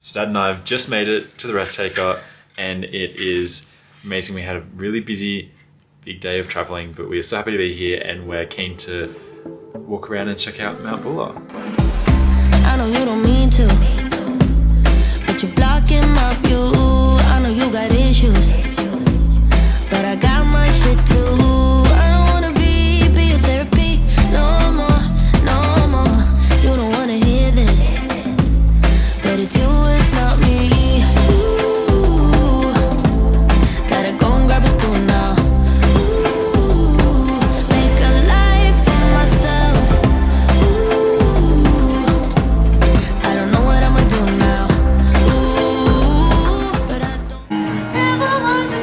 So Dad and I have just made it to the Breathtaker, and it is amazing. We had a really busy, big day of traveling, but we are so happy to be here, and we're keen to walk around and check out Mount Buller. I know you don't mean to, but you're blocking my view. I know you got issues, but I got my shit too. I don't wanna be your therapy no more, no more. You don't wanna hear this, but it's you, it's not me. Ooh, gotta go and grab a spoon now. Ooh, make a life for myself. Ooh, I don't know what I'ma do now. Ooh, but I don't. Never was a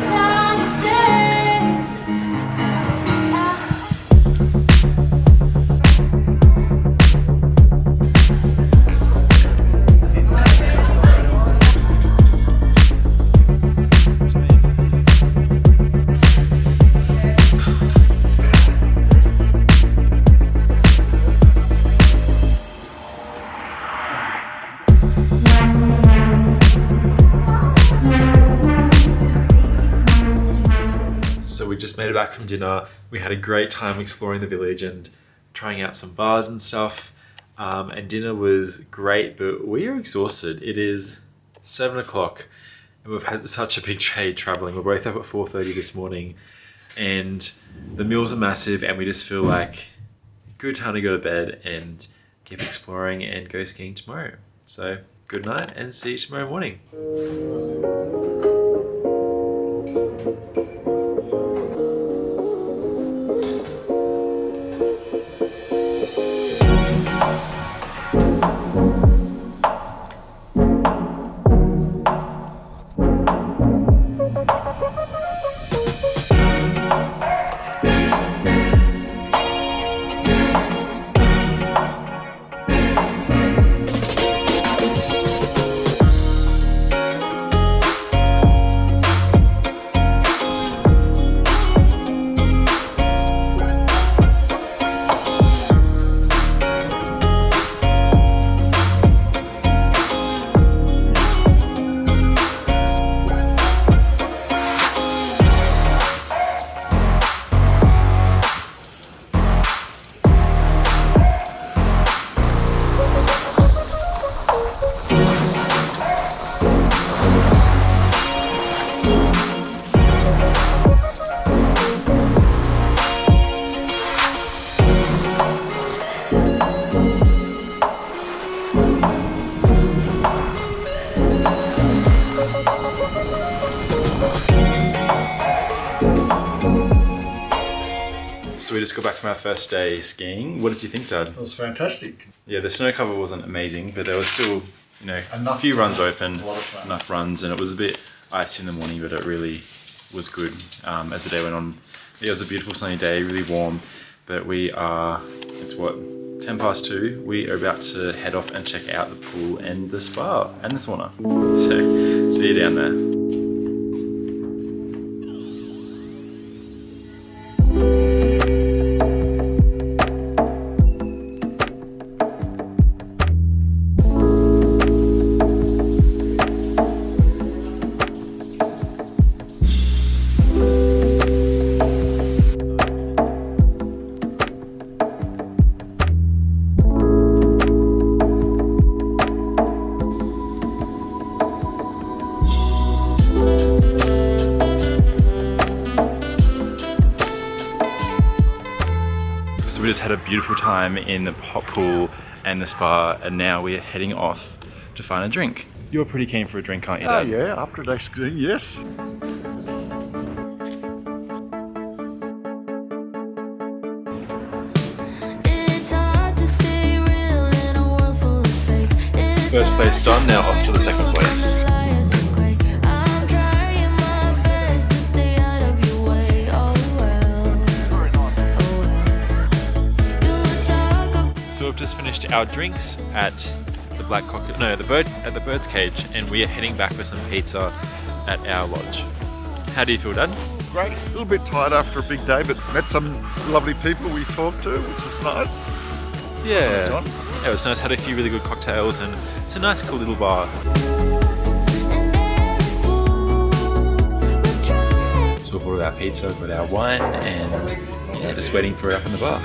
So we just made it back from dinner. We had a great time exploring the village and trying out some bars and stuff. And dinner was great, but we are exhausted. It is 7 o'clock and we've had such a big day traveling. We're both up at 4:30 this morning and the meals are massive, and we just feel like a good time to go to bed and keep exploring and go skiing tomorrow. So good night and see you tomorrow morning. So we just got back from our first day skiing. What did you think, Dad? It was fantastic. Yeah, the snow cover wasn't amazing, but there was still, you know, Enough a few runs to- open, a lot of fun. enough runs, and it was a bit icy in the morning, but it really was good as the day went on. It was a beautiful sunny day, really warm, but we are, it's what, 10 past 2. We are about to head off and check out the pool and the spa and the sauna. So, see you down there. So we just had a beautiful time in the hot pool and the spa, and now we're heading off to find a drink. You're pretty keen for a drink, aren't you, Oh Dad? yeah, after a day skiing, yes. It's hard to stay real in a world full of fake. First place done, now off to the second place. I'm trying my best to stay out of your way. Oh well, oh well. You talk about So we've just finished our drinks at the the Bird's Cage, and we are heading back for some pizza at our lodge. How do you feel, Dad? Great. A little bit tired after a big day, but met some lovely people we talked to, which was nice. Yeah. John. Yeah, it was nice. Had a few really good cocktails, and it's a nice, cool little bar. we've ordered our pizza, got our wine, and yeah, just waiting for it up in the bar.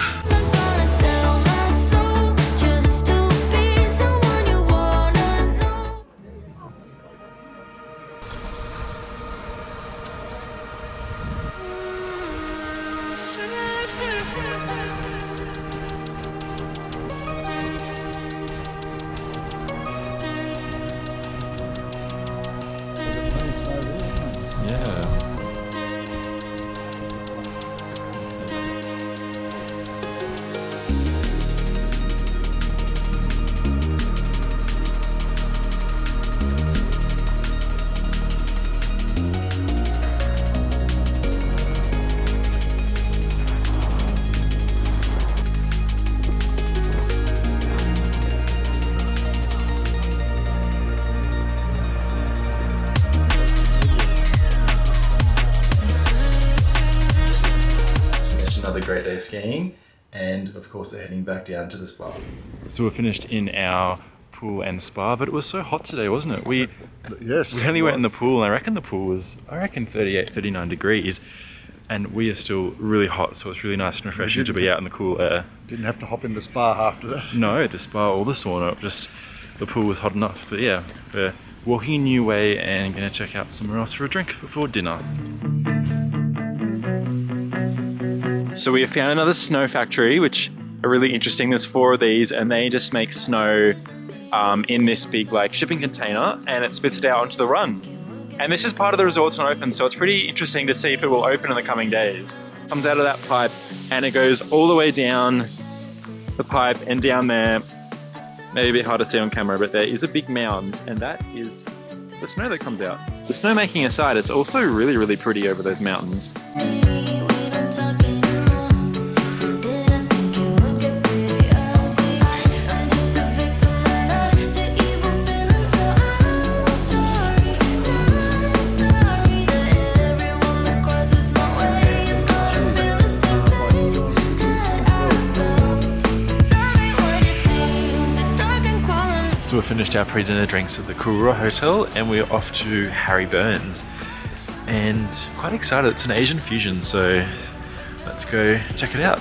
Another great day skiing, and of course they're heading back down to the spa. So we're finished in our pool and spa, but it was so hot today, wasn't it? We only went in the pool, and I reckon the pool was 38, 39 degrees, and we are still really hot, so it's really nice and refreshing to be out in the cool air. Didn't have to hop in the spa after that. No, the spa or the sauna, just the pool was hot enough. But yeah, we're walking a new way and gonna check out somewhere else for a drink before dinner. So we have found another snow factory, which are really interesting. There's 4 of these, and they just make snow in this big like shipping container, and it spits it out onto the run. And this is part of the resort's not open, so it's pretty interesting to see if it will open in the coming days. It comes out of that pipe, and it goes all the way down the pipe and down there. Maybe a bit hard to see on camera, but there is a big mound, and that is the snow that comes out. The snowmaking aside, it's also really, really pretty over those mountains. So we finished our pre-dinner drinks at the Mt Hotel, and we're off to Harry Burns. And quite excited, it's an Asian fusion, so let's go check it out.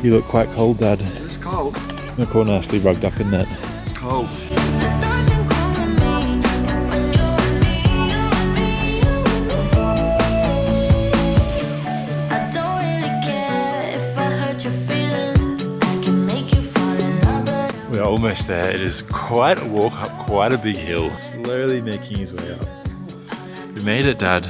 You look quite cold, Dad. It's cold. Look all nicely rugged up in that. It's cold. We're almost there. It is quite a walk up quite a big hill. Slowly making his way up. We made it, Dad.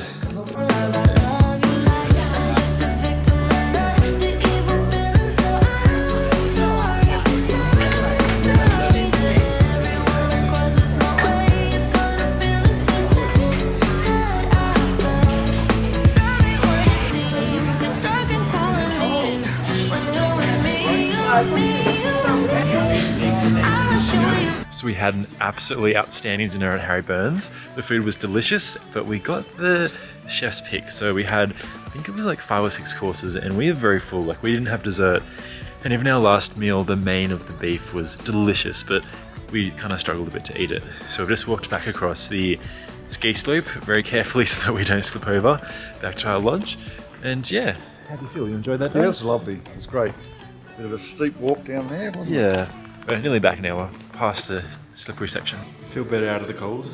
So we had an absolutely outstanding dinner at Harry Burns. The food was delicious, but we got the chef's pick. So we had, I think it was like 5 or 6 courses, and we were very full. Like, we didn't have dessert. And even our last meal, the main of the beef was delicious, but we kind of struggled a bit to eat it. So we've just walked back across the ski slope very carefully so that we don't slip over, back to our lodge. And yeah, how do you feel? You enjoyed that day? Yeah, it was lovely. It was great. Bit of a steep walk down there, wasn't it? Yeah. We're nearly back now. We're past the slippery section. Feel better out of the cold?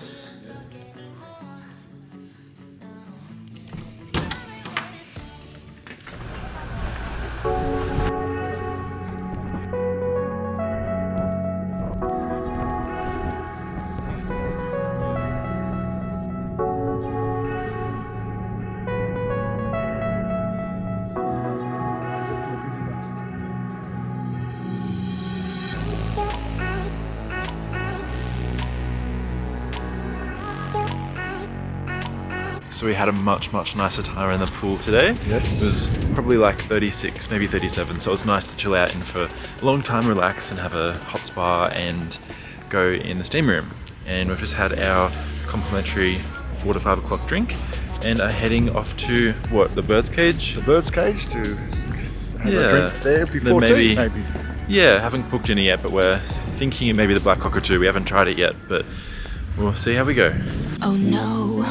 So we had a much nicer time in the pool today. Yes. It was probably like 36, maybe 37, so it was nice to chill out in for a long time, relax and have a hot spa and go in the steam room. And we've just had our complimentary 4 to 5 o'clock drink and are heading off to, what, the bird's cage? The bird's cage to have a drink there before maybe, tea, maybe. Yeah, haven't booked any yet, but we're thinking it may be the black cockatoo. We haven't tried it yet, but we'll see how we go. Oh no,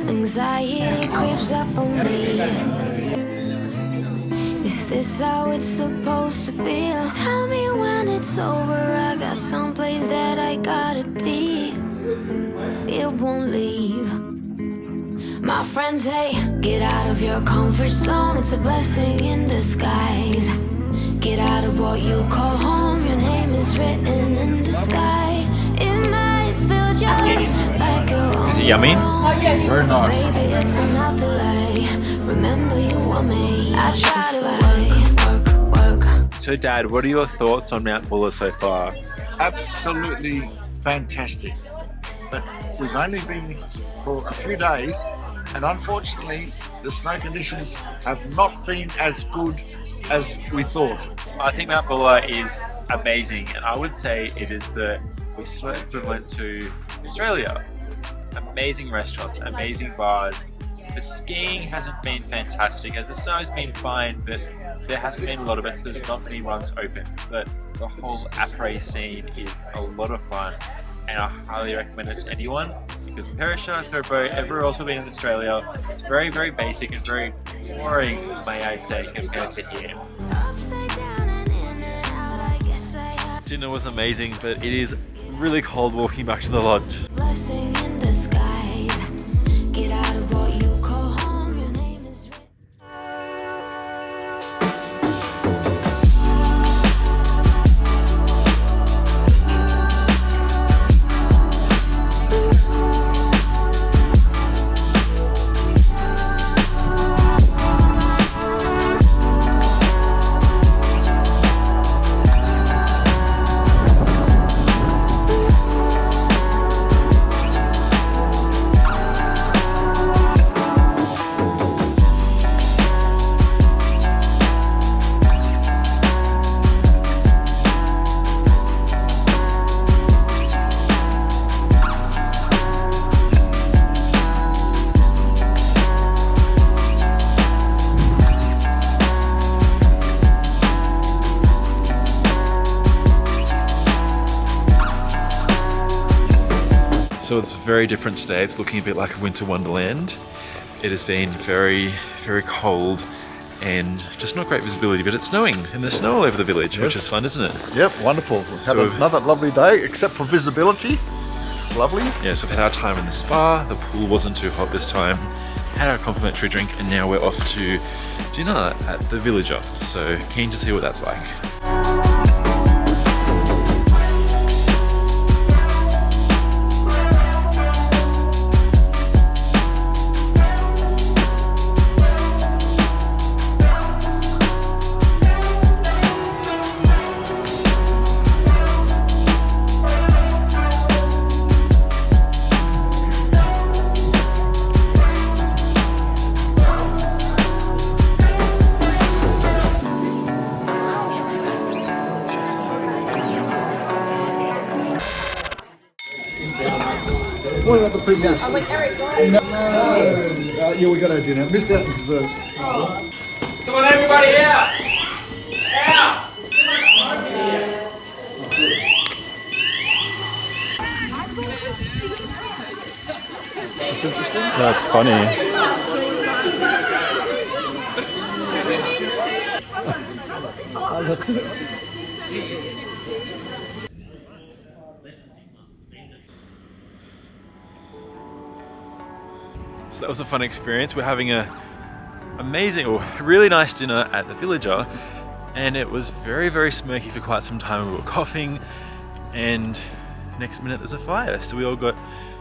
anxiety creeps up on me. Is this how it's supposed to feel? Tell me when it's over. I got someplace that I gotta be. It won't leave. My friends say, get out of your comfort zone. It's a blessing in disguise. Get out of what you call home. Your name is written in the sky. It might feel just like your own. Is it yummy? Very nice. Baby, it's another lie. Remember you were me. I try to work. So Dad, what are your thoughts on Mount Buller so far? Absolutely fantastic. But we've only been for a few days, and unfortunately the snow conditions have not been as good as we thought. I think Mount Buller is amazing, and I would say it is the Whistler equivalent to Australia. Amazing restaurants, amazing bars. The skiing hasn't been fantastic, as the snow's been fine, but there hasn't been a lot of it, so there's not many runs open. But the whole après scene is a lot of fun, and I highly recommend it to anyone, because Perisher, Thredbo, everywhere else we've been in Australia, it's very, very basic and very boring, may I say, compared to here. Dinner was amazing, but it is really cold walking back to the lodge. Blessing in disguise. Get out of what you call home. Your name is written. So it's a very different today. It's looking a bit like a winter wonderland. It has been very, very cold and just not great visibility, but it's snowing, and there's snow all over the village, which is fun, isn't it? Yep, wonderful. We've had So another lovely day, except for visibility. It's lovely. Yeah, so we've had our time in the spa, the pool wasn't too hot this time, had our complimentary drink, and now we're off to dinner at the Villager. So keen to see what that's like. What about the previous? I was like, Eric, go ahead. No. Yeah, we got our dinner. Missed out on dessert. Come on, everybody out! Out! It's interesting. That's funny. So that was a fun experience. We're having a amazing, or really nice dinner at the Villager, and it was very, very smoky for quite some time. We were coughing, and next minute there's a fire. So we all got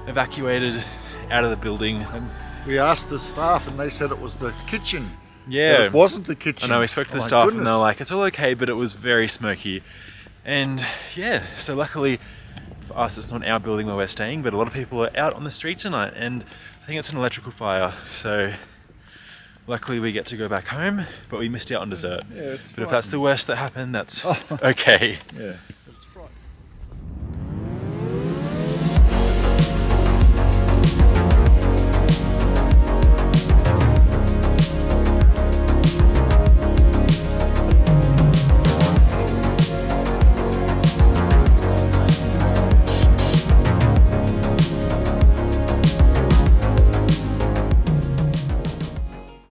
evacuated out of the building. And we asked the staff, and they said it was the kitchen. Yeah, But it wasn't the kitchen. I know, we spoke to the my staff and goodness. they were like, it's all okay, but it was very smoky. And yeah, so luckily for us, it's not our building where we're staying, but a lot of people are out on the street tonight, and I think it's an electrical fire. So luckily we get to go back home, but we missed out on dessert. Yeah, it's But if fine. that's the worst that happened, that's okay. Yeah.